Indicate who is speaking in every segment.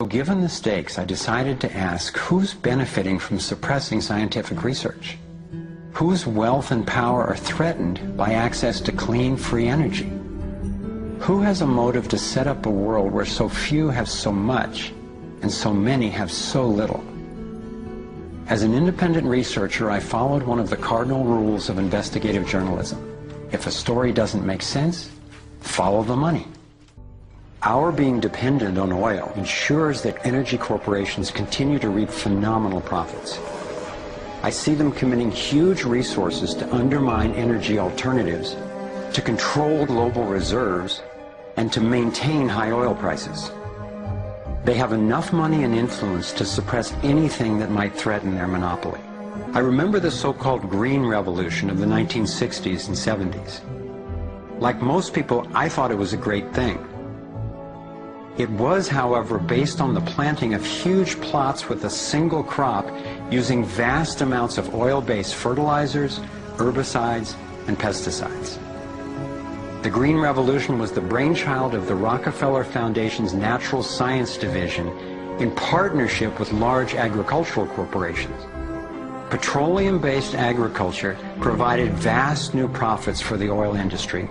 Speaker 1: given the stakes, I decided to ask who's benefiting from suppressing scientific research? Whose wealth and power are threatened by access to clean, free energy? Who has a motive to set up a world where so few have so much and so many have so little? As an independent researcher, I followed one of the cardinal rules of investigative journalism. If a story doesn't make sense, follow the money. Our being dependent on oil ensures that energy corporations continue to reap phenomenal profits. I see them committing huge resources to undermine energy alternatives, to control global reserves, and to maintain high oil prices. They have enough money and influence to suppress anything that might threaten their monopoly. I remember the so-called Green Revolution of the 1960s and 70s. Like most people, I thought it was a great thing. It was, however, based on the planting of huge plots with a single crop using vast amounts of oil-based fertilizers, herbicides, and pesticides. The Green Revolution was the brainchild of the Rockefeller Foundation's Natural Science Division in partnership with large agricultural corporations. Petroleum-based agriculture provided vast new profits for the oil industry,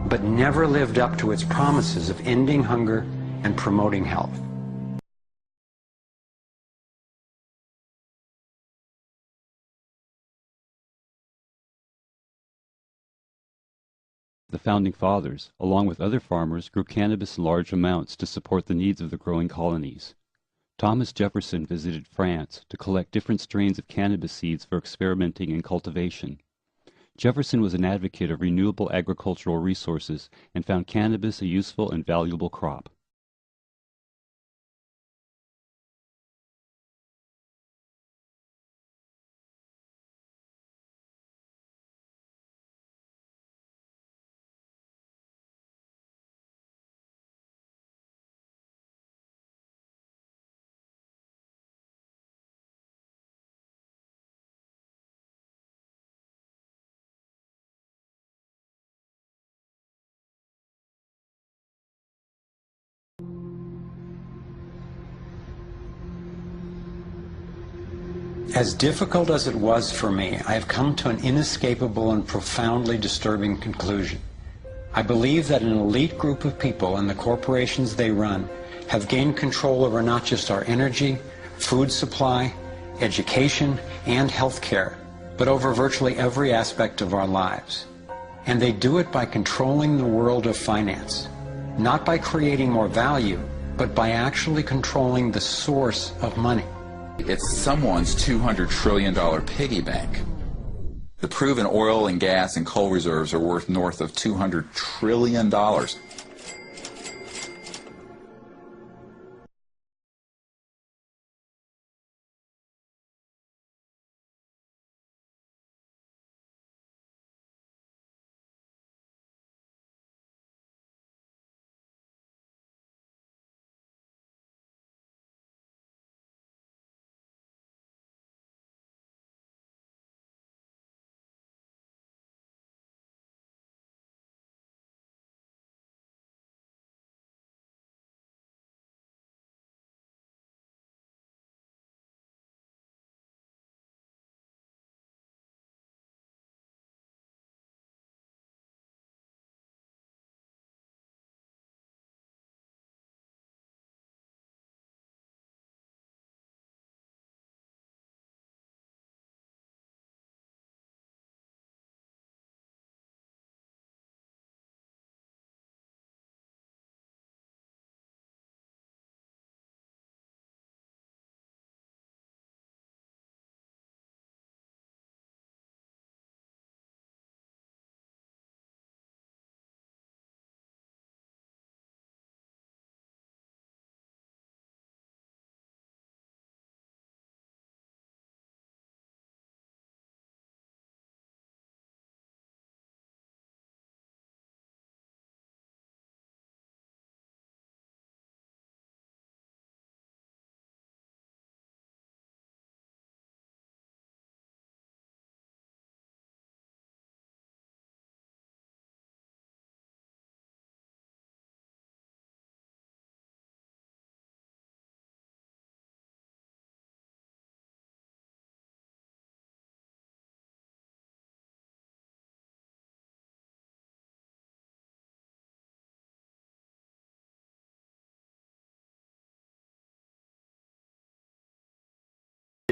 Speaker 1: but never lived up to its promises of ending hunger and promoting health.
Speaker 2: The Founding Fathers, along with other farmers, grew cannabis in large amounts to support the needs of the growing colonies. Thomas Jefferson visited France to collect different strains of cannabis seeds for experimenting and cultivation. Jefferson was an advocate of renewable agricultural resources and found cannabis a useful and valuable crop.
Speaker 1: As difficult as it was for me, I have come to an inescapable and profoundly disturbing conclusion. I believe that an elite group of people and the corporations they run have gained control over not just our energy, food supply, education, and health care, but over virtually every aspect of our lives. And they do it by controlling the world of finance, not by creating more value, but by actually controlling the source of money.
Speaker 3: It's someone's $200 trillion piggy bank. The proven oil and gas and coal reserves are worth north of $200 trillion.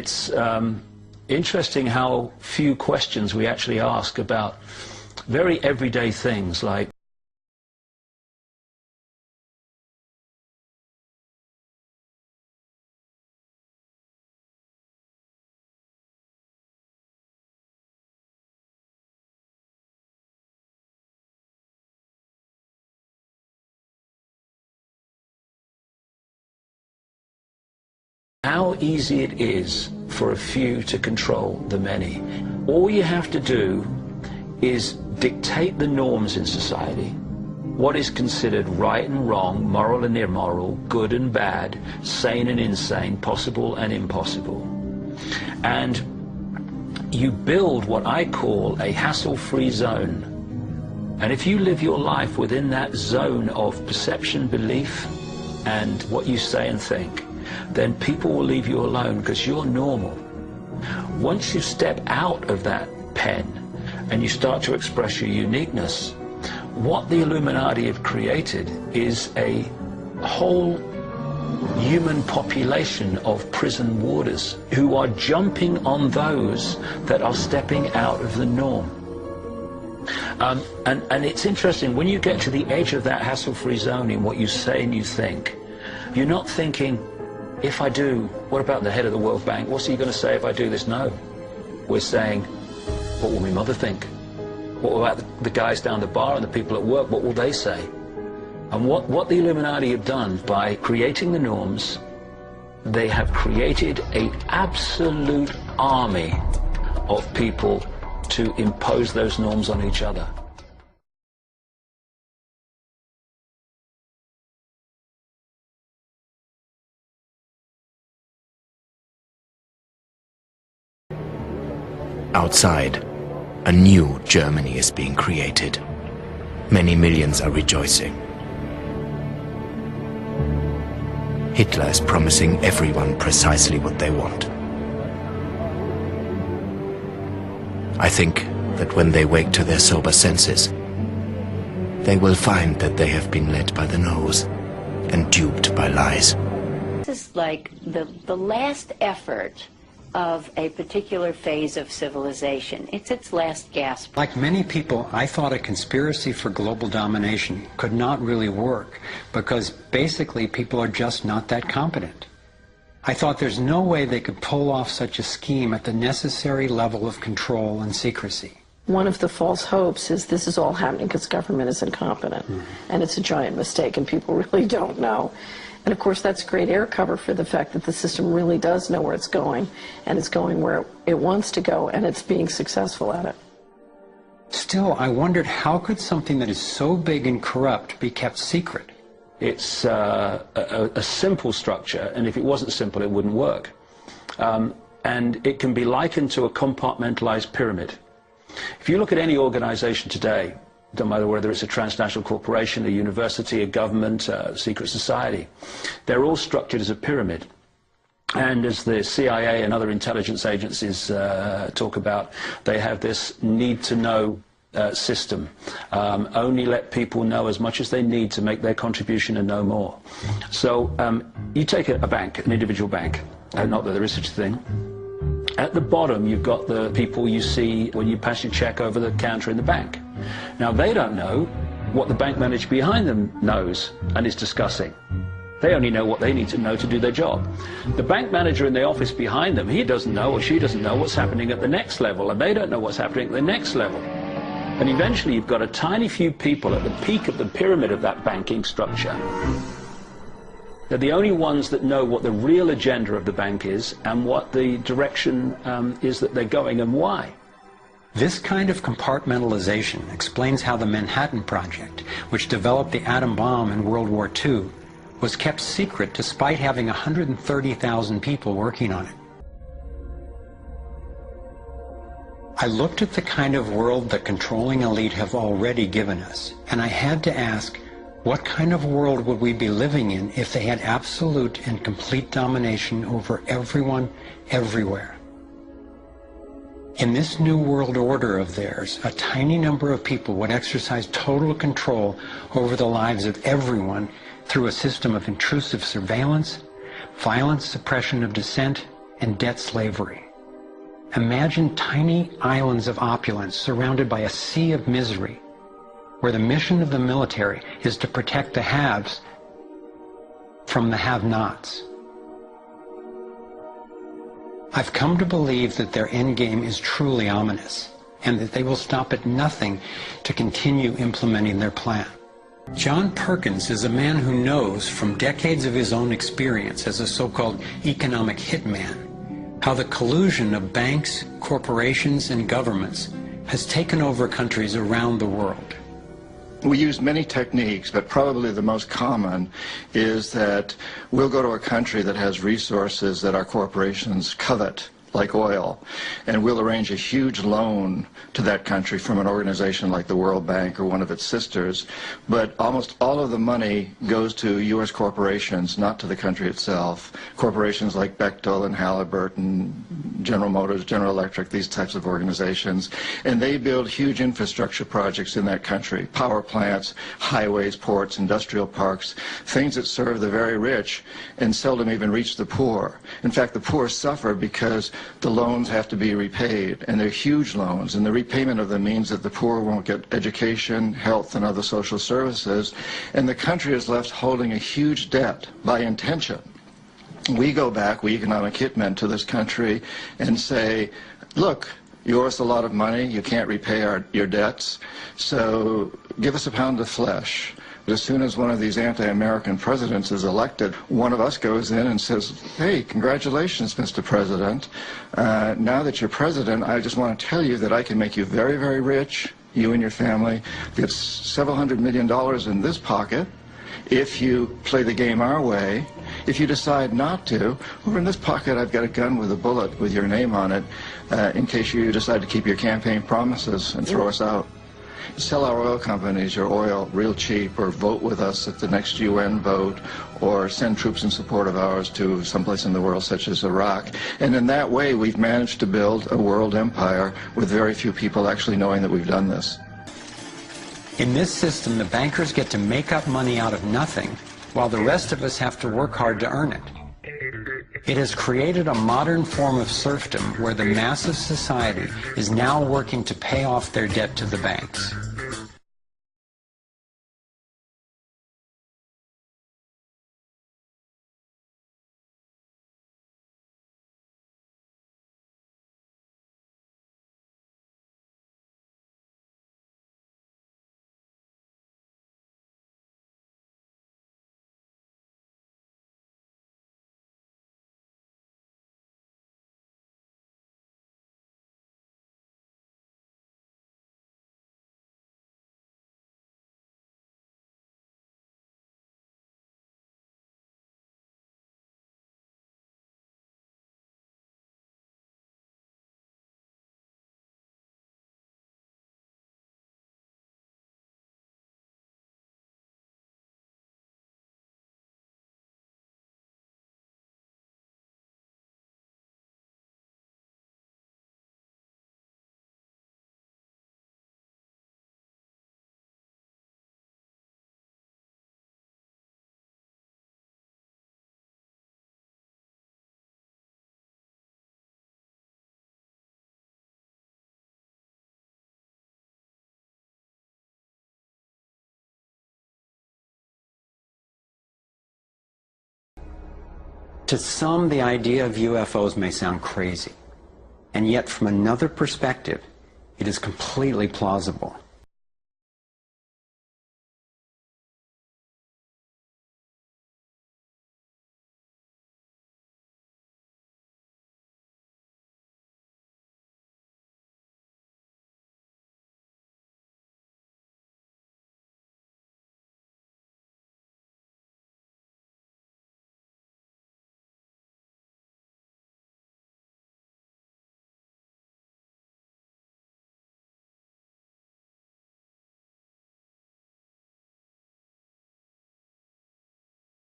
Speaker 4: it's interesting how few questions we actually ask about very everyday things like how easy it is for a few to control the many. All you have to do is dictate the norms in society, what is considered right and wrong, moral and immoral, good and bad, sane and insane, possible and impossible. And you build what I call a hassle-free zone. And if you live your life within that zone of perception, belief, and what you say and think, then people will leave you alone because you're normal. Once you step out of that pen and you start to express your uniqueness, what the Illuminati have created is a whole human population of prison warders who are jumping on those that are stepping out of the norm. And it's interesting, when you get to the edge of that hassle-free zone in what you say and you think, you're not thinking, if I do, what about the head of the World Bank? What's he going to say if I do this? No. We're saying, what will my mother think? What about the guys down the bar and the people at work? What will they say? And what the Illuminati have done by creating the norms, they have created an absolute army of people to impose those norms on each other.
Speaker 5: Outside, a new Germany is being created. Many millions are rejoicing. Hitler is promising everyone precisely what they want. I think that when they wake to their sober senses, they will find that they have been led by the nose and duped by lies.
Speaker 6: This is like the last effort of a particular phase of civilization. It's its last gasp.
Speaker 1: Like many people, I thought a conspiracy for global domination could not really work because basically people are just not that competent. I thought there's no way they could pull off such a scheme at the necessary level of control and secrecy.
Speaker 7: One of the false hopes is this is all happening because government is incompetent, and it's a giant mistake and people really don't know. And of course that's great air cover for the fact that the system really does know where it's going, and it's going where it wants to go, and it's being successful at it.
Speaker 1: Still, I wondered how could something that is so big and corrupt be kept secret?
Speaker 4: It's a simple structure, and if it wasn't simple it wouldn't work. And it can be likened to a compartmentalized pyramid. If you look at any organization today, don't matter whether it's a transnational corporation, a university, a government, a secret society, they're all structured as a pyramid. And as the CIA and other intelligence agencies talk about, they have this need-to-know system. Only let people know as much as they need to make their contribution and no more. So you take a bank, an individual bank, not that there is such a thing. At the bottom, you've got the people you see when you pass your check over the counter in the bank. Now, they don't know what the bank manager behind them knows and is discussing. They only know what they need to know to do their job. The bank manager in the office behind them, he doesn't know or she doesn't know what's happening at the next level, and they don't know what's happening at the next level. And eventually, you've got a tiny few people at the peak of the pyramid of that banking structure. They're the only ones that know what the real agenda of the bank is and what the direction is that they're going and why.
Speaker 1: This kind of compartmentalization explains how the Manhattan Project, which developed the atom bomb in World War II, was kept secret despite having 130,000 people working on it. I looked at the kind of world the controlling elite have already given us, and I had to ask, what kind of world would we be living in if they had absolute and complete domination over everyone, everywhere? In this new world order of theirs, a tiny number of people would exercise total control over the lives of everyone through a system of intrusive surveillance, violent suppression of dissent, and debt slavery. Imagine tiny islands of opulence surrounded by a sea of misery, where the mission of the military is to protect the haves from the have-nots. I've come to believe that their endgame is truly ominous, and that they will stop at nothing to continue implementing their plan. John Perkins is a man who knows from decades of his own experience as a so-called economic hitman how the collusion of banks, corporations, and governments has taken over countries around the world.
Speaker 8: We use many techniques, but probably the most common is that we'll go to a country that has resources that our corporations covet, like oil, and we'll arrange a huge loan to that country from an organization like the World Bank or one of its sisters, but almost all of the money goes to U.S. corporations, not to the country itself. Corporations like Bechtel and Halliburton, General Motors, General Electric, these types of organizations, and they build huge infrastructure projects in that country, power plants, highways, ports, industrial parks, things that serve the very rich and seldom even reach the poor. In fact, the poor suffer because the loans have to be repaid, and they're huge loans, and the repayment of them means that the poor won't get education, health, and other social services, and the country is left holding a huge debt by intention. We go back, we economic hitmen, to this country and say, look, you owe us a lot of money, you can't repay your debts, so give us a pound of flesh. But as soon as one of these anti-American presidents is elected, one of us goes in and says, hey, congratulations, Mr. President. Now that you're president, I just want to tell you that I can make you very, very rich, you and your family, get several $100 million in this pocket if you play the game our way. If you decide not to, over in this pocket I've got a gun with a bullet with your name on it in case you decide to keep your campaign promises and throw us out. Sell our oil companies your oil real cheap, or vote with us at the next UN vote, or send troops in support of ours to someplace in the world such as Iraq. And in that way we've managed to build a world empire with very few people actually knowing that we've done this.
Speaker 1: In this system, the bankers get to make up money out of nothing, while the rest of us have to work hard to earn it. It has created a modern form of serfdom where the mass of society is now working to pay off their debt to the banks. To some, the idea of UFOs may sound crazy, and yet from another perspective, it is completely plausible.